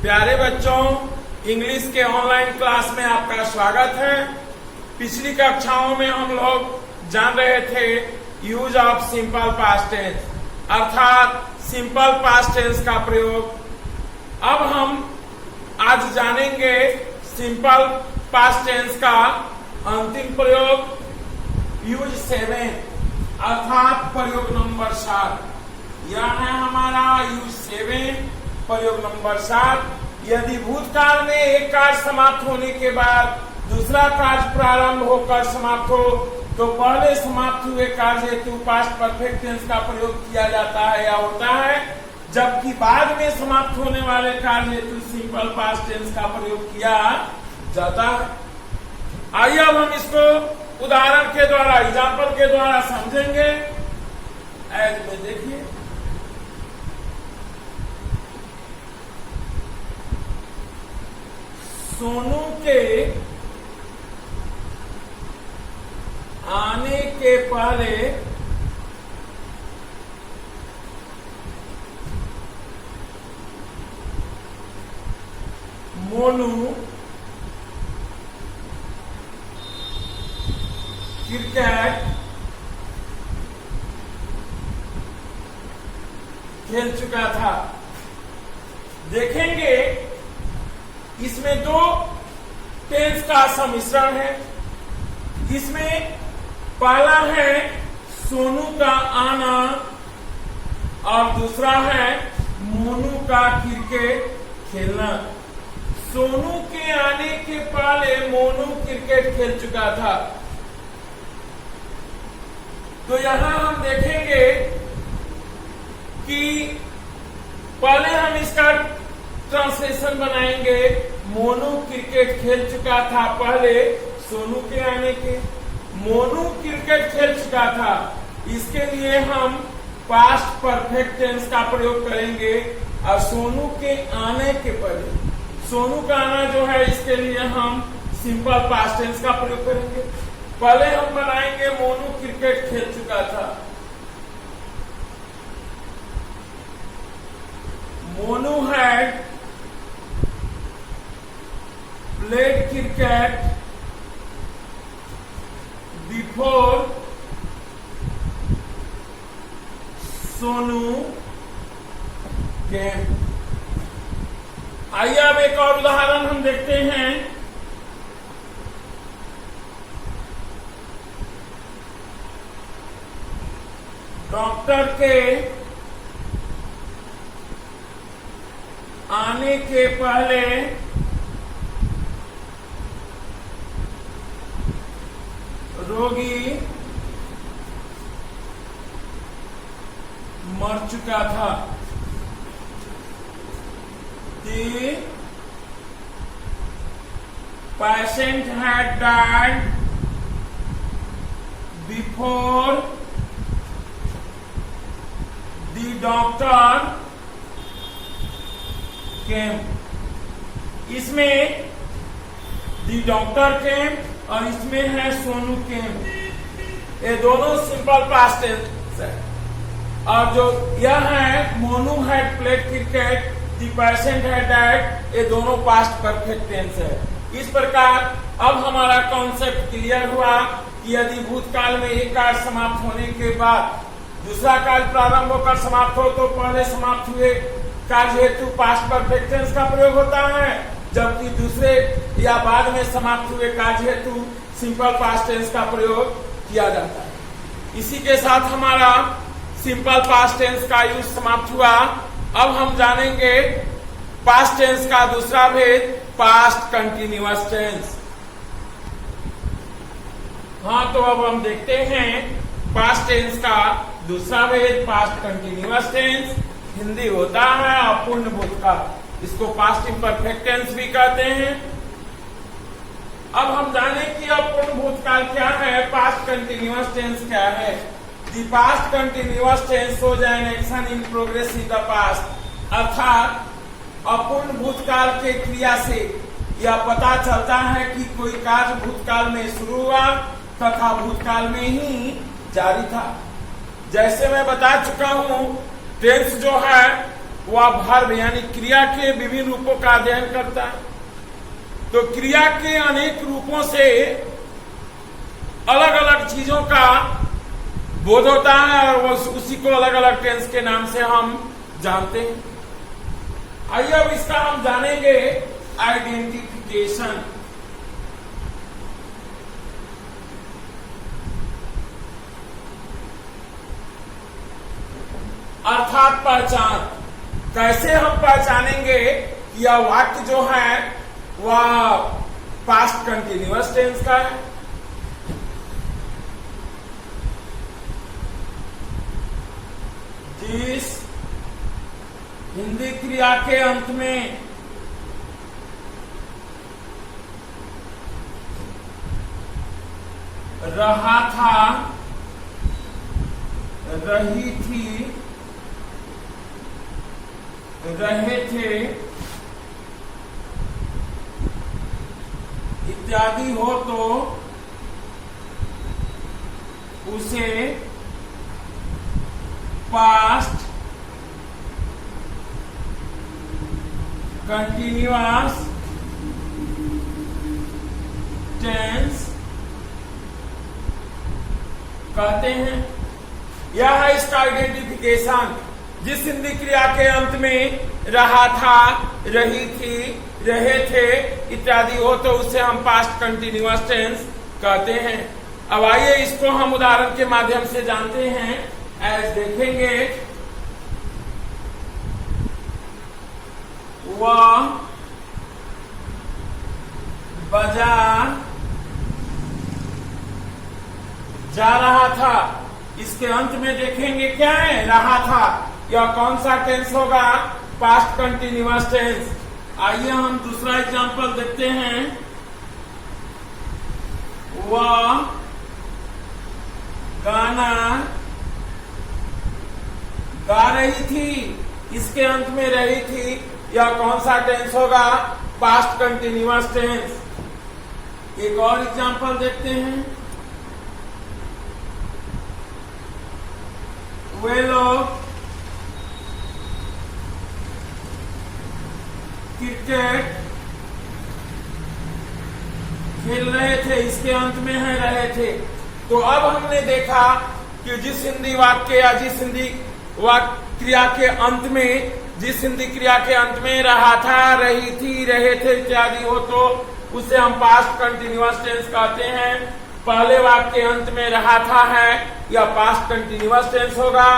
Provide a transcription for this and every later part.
प्यारे बच्चों, इंग्लिश के ऑनलाइन क्लास में आपका स्वागत है। पिछली कक्षाओं में हम लोग जान रहे थे use of simple past tense, अर्थात सिंपल पास्ट टेंस का प्रयोग। अब हम आज जानेंगे सिंपल पास्ट टेंस का अंतिम प्रयोग, यूज 7, अर्थात प्रयोग नंबर 7। यह है हमारा यूज 7, प्रयोग नंबर 7। यदि भूतकाल में एक कार्य समाप्त होने के बाद दूसरा कार्य प्रारंभ होकर समाप्त हो तो पहले समाप्त हुए कार्य हेतु पास्ट परफेक्ट टेंस का प्रयोग किया जाता है या होता है, जबकि बाद में समाप्त होने वाले कार्य हेतु सिंपल पास्ट टेंस का प्रयोग किया जाता है। आइए अब हम इसको उदाहरण के द्वारा, एग्जाम्पल के द्वारा समझेंगे। एज में देखिए, सोनू के आने के पहले मोनू क्रिकेट खेल चुका था। देखेंगे इसमें दो टेंस का सम्मिश्रण है। इसमें पहला है सोनू का आना और दूसरा है मोनू का क्रिकेट खेलना। सोनू के आने के पहले मोनू क्रिकेट खेल चुका था। तो यहां हम देखेंगे कि पहले हम इसका ट्रांसलेशन बनाएंगे। मोनू क्रिकेट खेल चुका था पहले सोनू के आने के। मोनू क्रिकेट खेल चुका था, इसके लिए हम पास्ट परफेक्ट टेंस का प्रयोग करेंगे। और सोनू के आने के पहले, सोनू का आना जो है, इसके लिए हम सिंपल पास्ट टेंस का प्रयोग करेंगे। पहले हम बनाएंगे मोनू क्रिकेट खेल चुका था। Monu had played cricket before Sonu came। आइए अब एक और उदाहरण हम देखते हैं। डॉक्टर के आने के पहले रोगी मर चुका था। The patient had died before the doctor came। इसमें the doctor came और इसमें है सोनू केम। ये दोनों सिंपल पास्ट टेंस है। और जो यह है Monu had played cricket, the patient had died, ये दोनों पास्ट परफेक्ट टेंस है। इस प्रकार अब हमारा कॉन्सेप्ट क्लियर हुआ कि यदि भूतकाल में एक कार्य समाप्त होने के बाद दूसरा कार्य प्रारंभ होकर समाप्त हो तो पहले समाप्त हुए कार्य हेतु पास्ट परफेक्ट टेंस का प्रयोग होता है, जबकि दूसरे या बाद में समाप्त हुए कार्य हेतु सिंपल पास्ट टेंस का प्रयोग किया जाता है। इसी के साथ हमारा सिंपल पास्ट टेंस का यूज समाप्त हुआ। अब हम जानेंगे पास्ट टेंस का दूसरा भेद, पास्ट कंटिन्यूअस टेंस। हाँ, तो अब हम देखते हैं पास्ट टेंस का दूसरा भेद, पास्ट कंटिन्यूअस टेंस। हिंदी होता है अपूर्ण भूतकाल, इसको पास्ट इम्परफेक्ट टेंस भी कहते हैं। अब हम जाने कि अपूर्ण भूतकाल क्या है, पास्ट कंटिन्यूअस टेंस क्या है। The past continuous tense shows an action in progress in the past, अर्थात अपूर्ण भूतकाल के क्रिया से यह पता चलता है कि कोई कार्य भूतकाल में शुरू हुआ तथा भूतकाल में ही जारी था। जैसे मैं बता चुका हूं, टेंस जो है वह वर्ब यानी क्रिया के विभिन्न रूपों का अध्ययन करता है। तो क्रिया के अनेक रूपों से अलग अलग चीजों का बोध होता है और उसी को अलग अलग टेंस के नाम से हम जानते हैं। आइए अब इसका हम जानेंगे आइडेंटिफिकेशन। अर्थात पहचान। कैसे हम पहचानेंगे कि यह वाक्य जो है वह पास्ट कंटिन्यूअस टेंस का है। जिस हिंदी क्रिया के अंत में रहा था, रही थी, रहे थे इत्यादि हो तो उसे पास्ट कंटिन्यूअस टेंस कहते हैं। यह है इसका आइडेंटिफिकेशन। जिस हिंदी क्रिया के अंत में रहा था, रही थी, रहे थे इत्यादि हो तो उसे हम पास्ट कंटिन्यूअस टेंस कहते हैं। अब आइए इसको हम उदाहरण के माध्यम से जानते हैं। एज देखेंगे, वह बाजार जा रहा था। इसके अंत में देखेंगे क्या है, रहा था। यह कौन सा टेंस होगा, पास्ट कंटिन्यूअस टेंस। आइए हम दूसरा एग्जांपल देखते हैं। वह गाना गा रही थी। इसके अंत में रही थी, यह कौन सा टेंस होगा, पास्ट कंटिन्यूअस टेंस। एक और एग्जांपल देखते हैं। वे लोग क्रिकेट खेल रहे थे। इसके अंत में है रहे थे। तो अब हमने देखा कि जिस हिंदी वाक्य या जिस हिंदी क्रिया के अंत में, जिस हिंदी क्रिया के अंत में रहा था, रही थी, रहे थे इत्यादि हो तो उसे हम पास्ट कंटिन्यूअस टेंस कहते हैं। पहले वाक्य के अंत में रहा था है, या पास्ट कंटिन्यूअस टेंस होगा।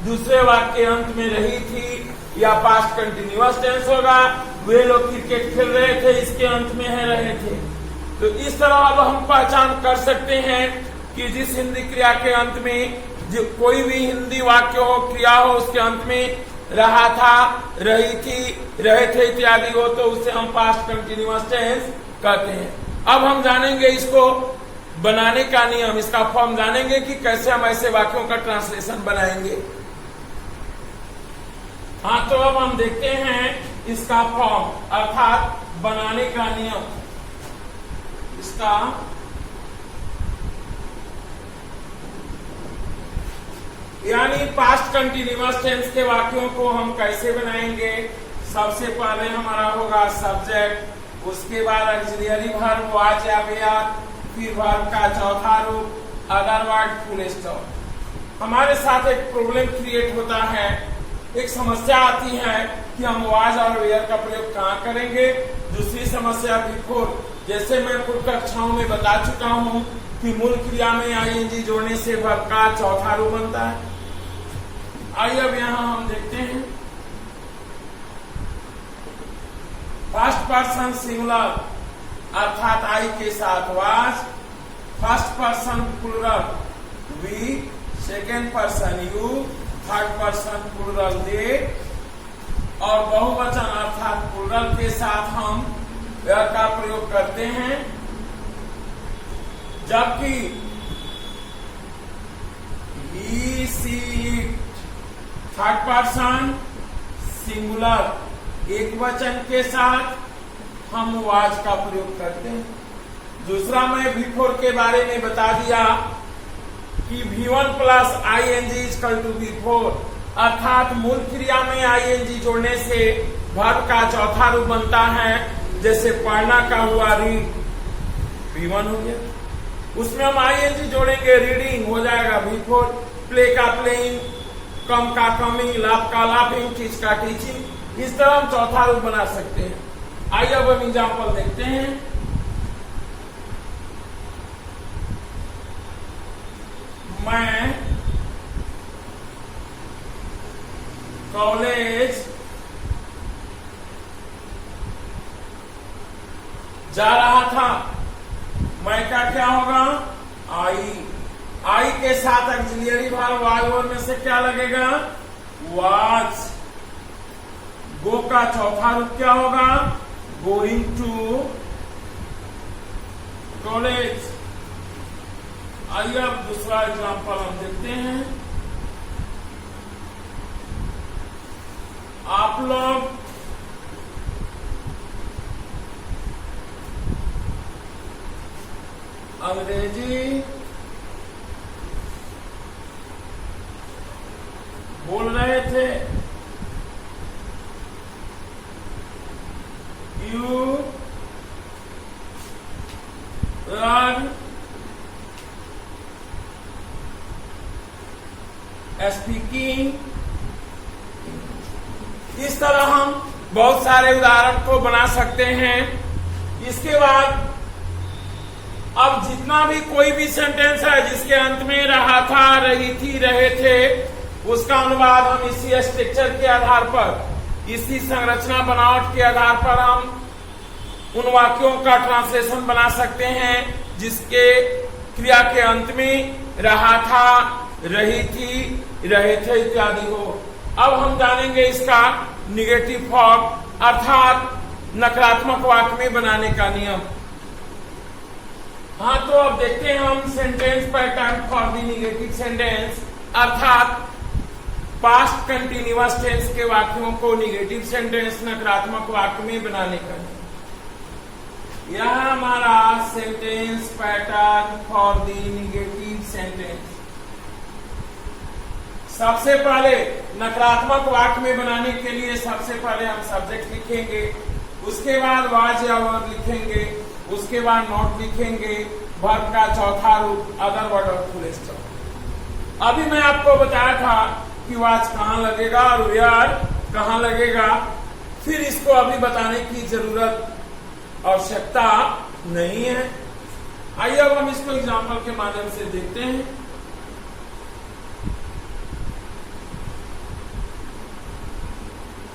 दूसरे वाक्य के अंत में रही थी, या पास्ट कंटिन्यूअस टेंस होगा। वे लोग क्रिकेट खेल रहे थे, इसके अंत में है रहे थे। तो इस तरह अब हम पहचान कर सकते हैं कि जिस हिंदी क्रिया के अंत में जो कोई भी हिंदी वाक्य हो, क्रिया हो, उसके अंत में रहा था, रही थी, रहे थे इत्यादि हो तो उसे हम पास्ट कंटिन्यूअस टेंस कहते हैं। अब हम जानेंगे इसको बनाने का नियम, इसका फॉर्म जानेंगे कि कैसे हम ऐसे वाक्यों का ट्रांसलेशन बनाएंगे। हाँ, तो अब हम देखते हैं इसका फॉर्म अर्थात बनाने का नियम। इसका यानी पास्ट कंटिन्यूअस टेंस के वाक्यों को हम कैसे बनाएंगे। सबसे पहले हमारा होगा सब्जेक्ट, उसके बाद ऑक्सिलियरी वर्ब वाज या वेयर, फिर वर्ब का चौथा रूप अदर वर्ड, फुल स्टॉप। हमारे साथ एक प्रॉब्लम क्रिएट होता है, एक समस्या आती है कि हम वाज और वेयर का प्रयोग कहाँ करेंगे। दूसरी समस्या बिफोर, जैसे मैं पूर्व कक्षाओं में बता चुका हूँ कि मूल क्रिया में आईएनजी जोड़ने से वर्ब का चौथा रूप बनता है। आइए अब यहाँ हम देखते हैं। फर्स्ट पर्सन सिंगुलर अर्थात आई के साथ was, first person plural we, second person you, third person plural they, और बहुवचन अर्थात प्लूरल के साथ हम वेयर का प्रयोग करते हैं। जबकि ही, सी, इट थर्ड पर्सन सिंगुलर एक वचन के साथ हम वाज का प्रयोग करते हैं। दूसरा मैं बिफोर के बारे में बता दिया कि V1 plus ING equal to before, अर्थात मूल क्रिया में आईएनजी जोड़ने से वर्ब का चौथा रूप बनता है। जैसे पढ़ना का हुआ रीड, V1 हो गया, उसमें हम आईएनजी जोड़ेंगे, रीडिंग हो जाएगा V4, प्ले का प्लेइंग, कम का कमिंग, लाभ का लाफिंग, टीच का टीचिंग, इस तरह हम चौथा रूप बना सकते हैं। आइए अब हम एग्जाम्पल देखते हैं। मैं कॉलेज जा रहा था। मैं का क्या होगा? आई के साथ ऑक्सिलियरी वर्ब वाज में से क्या लगेगा? वाज। गो का चौथा रूप क्या होगा? Going to college. आइए अब दूसरा एग्जांपल हम देखते हैं। आप लोग अंग्रेजी बोल रहे थे। You learn speaking. इस तरह हम बहुत सारे उदाहरण को बना सकते हैं। इसके बाद अब जितना भी कोई भी सेंटेंस है जिसके अंत में रहा था, रही थी, रहे थे, उसका अनुवाद हम इसी स्ट्रक्चर के आधार पर, इसी संरचना बनावट के आधार पर हम उन वाक्यों का ट्रांसलेशन बना सकते हैं जिसके क्रिया के अंत में रहा था, रही थी, रहे थे इत्यादि हो। अब हम जानेंगे इसका निगेटिव फॉर्म अर्थात नकारात्मक वाक्य में बनाने का नियम। हाँ, तो अब देखते हैं हम sentence pattern for the negative sentence अर्थात पास्ट कंटिन्यूअस टेंस के वाक्यों को निगेटिव सेंटेंस नकारात्मक वाक्य में बनाने का नियम। यह हमारा sentence pattern for the negative sentence. सबसे पहले नकारात्मक वाक्य में बनाने के लिए सबसे पहले हम सब्जेक्ट लिखेंगे, उसके बाद वाज या वर्ब लिखेंगे, उसके बाद नॉट लिखेंगे, वर्ब का चौथा रूप अदर वर्ड और फुल स्टॉप। अभी मैं आपको बताया था कि वाज कहाँ लगेगा और वेयर कहाँ लगेगा, फिर इसको अभी बताने की जरूरत आवश्यकता नहीं है। आइए अब हम इसको एग्जाम्पल के माध्यम से देखते हैं।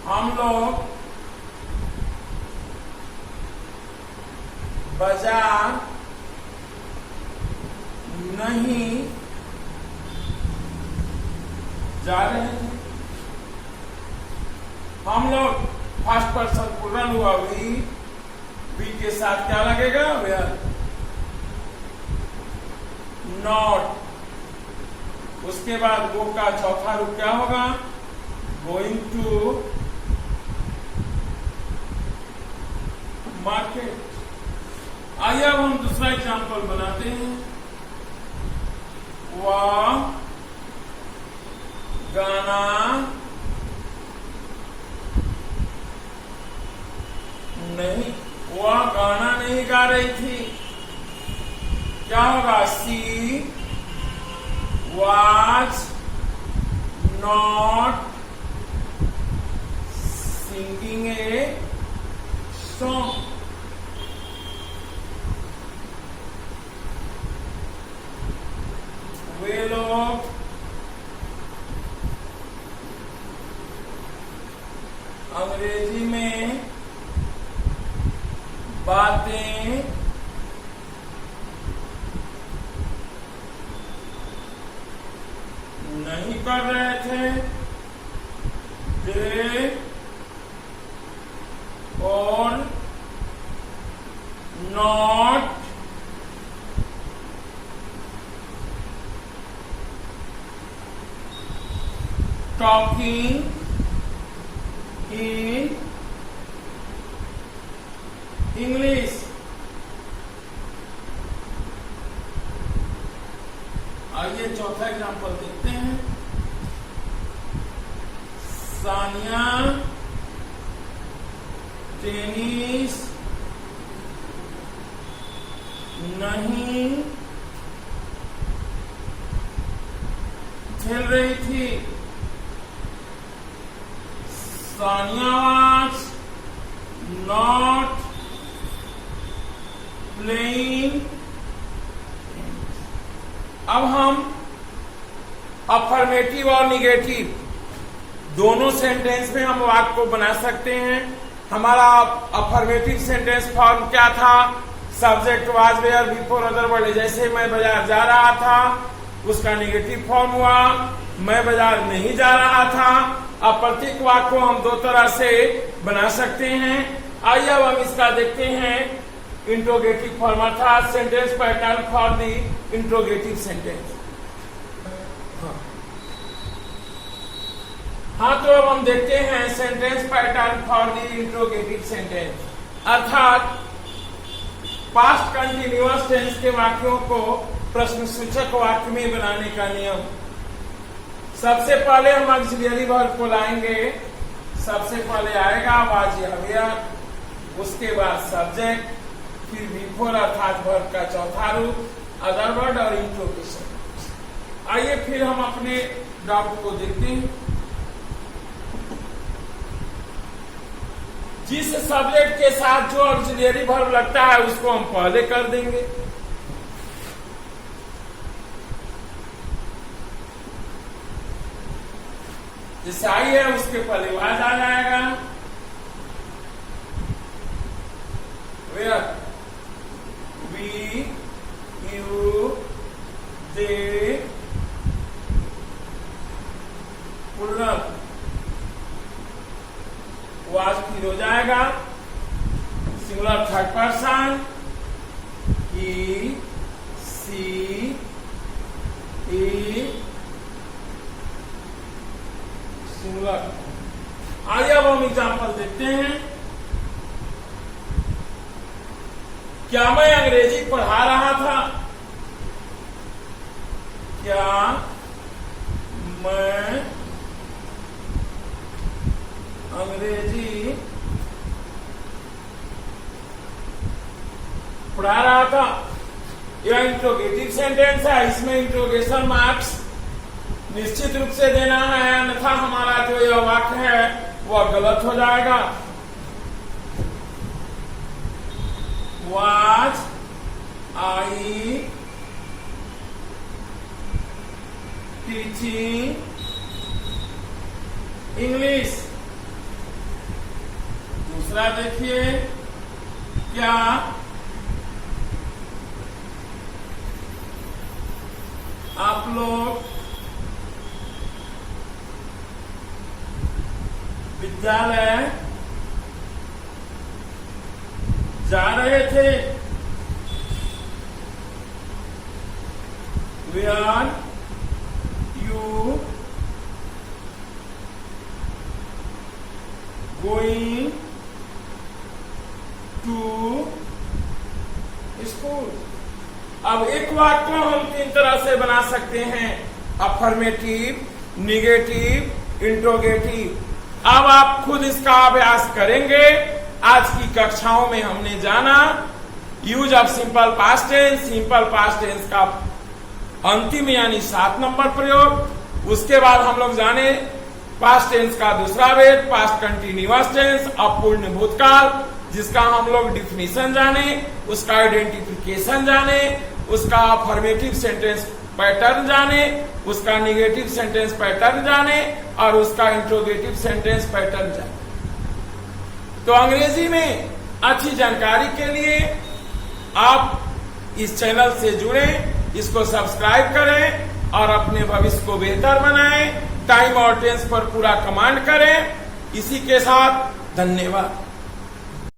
हम लोग बाजार नहीं जा रहे हैं। हम लोग फर्स्ट पर्सन प्लूरल हुआ, वी के साथ क्या लगेगा? वेयर। नॉट, उसके बाद गो का चौथा रूप क्या होगा? Going to market. आइए अब हम दूसरा एग्जाम्पल बनाते हैं। वह गाना नहीं, वह गाना नहीं गा रही थी। क्या होगा? She was not singing a song. वे लोग अंग्रेजी में बातें नहीं कर रहे थे। दे और नॉट टॉकिंग इन इंग्लिश। आइए चौथा एग्जांपल देखते हैं। सानिया टेनिस नहीं खेल रही थी। Sania was not playing. अब हम अफर्मेटिव और निगेटिव दोनों सेंटेंस में हम वाक्य को बना सकते हैं। हमारा अफर्मेटिव सेंटेंस फॉर्म क्या था? Subject was were before other word. जैसे मैं बाजार जा रहा था, उसका निगेटिव फॉर्म हुआ मैं बाजार नहीं जा रहा था। अब प्रत्येक वाक्य को हम दो तरह से बना सकते हैं। आइए अब हम इसका देखते हैं इंट्रोगेटिव फॉर्म अर्थात sentence pattern for the interrogative sentence. हाँ, तो अब हम देखते हैं sentence pattern for the interrogative sentence अर्थात पास्ट कंटिन्यूअस टेंस के वाक्यों को प्रश्नसूचक वाक्य में बनाने का नियम। सबसे पहले हम ऑक्सिलियरी वर्ब को लाएंगे। सबसे पहले आएगा वाज या वेयर, उसके बाद सब्जेक्ट, फिर बिफोर अर्थात वर्ब का चौथा रूप, अदर वर्ड और इंट्रोगेशन। आइए फिर हम अपने डाउट को देखते हैं। जिस सब्जेक्ट के साथ जो ऑक्सिलियरी वर्ब लगता है उसको हम पहले कर देंगे। जैसे आई है उसके पहले वाज आ जाएगा। Were, we, you, they, plural, was फिर हो जाएगा singular third person, he, she, he, singular. आइए अब हम एग्जाम्पल देखते हैं। क्या मैं अंग्रेजी पढ़ा रहा था? क्या मैं अंग्रेजी पढ़ा रहा था? यह इंट्रोगेटिव सेंटेंस है। इसमें इंट्रोगेशन मार्क्स निश्चित रूप से देना है, अन्यथा हमारा जो यह वाक्य है वह गलत हो जाएगा। Was I teaching English. दूसरा देखिए, क्या आप लोग विद्यालय जा रहे थे? Were you going to school. अब एक वाक्य को हम तीन तरह से बना सकते हैं, अफर्मेटिव, निगेटिव, इंट्रोगेटिव। अब आप खुद इसका अभ्यास करेंगे। आज की कक्षाओं में हमने जाना use of simple past tense, simple past tense का अंतिम यानी 7 नंबर प्रयोग। उसके बाद हम लोग जाने पास्ट टेंस का दूसरा वेद, पास्ट कंटिन्यूअस टेंस, अपूर्ण भूतकाल, जिसका हम लोग डिफिनीशन जाने, उसका आइडेंटिफिकेशन जाने, उसका अफर्मेटिव सेंटेंस पैटर्न जाने, उसका निगेटिव सेंटेंस पैटर्न जाने और उसका इंट्रोगेटिव सेंटेंस पैटर्न जाने। तो अंग्रेजी में अच्छी जानकारी के लिए आप इस चैनल से जुड़ें, इसको सब्सक्राइब करें और अपने भविष्य को बेहतर बनाएं। टाइम और टेंस पर पूरा कमांड करें। इसी के साथ धन्यवाद।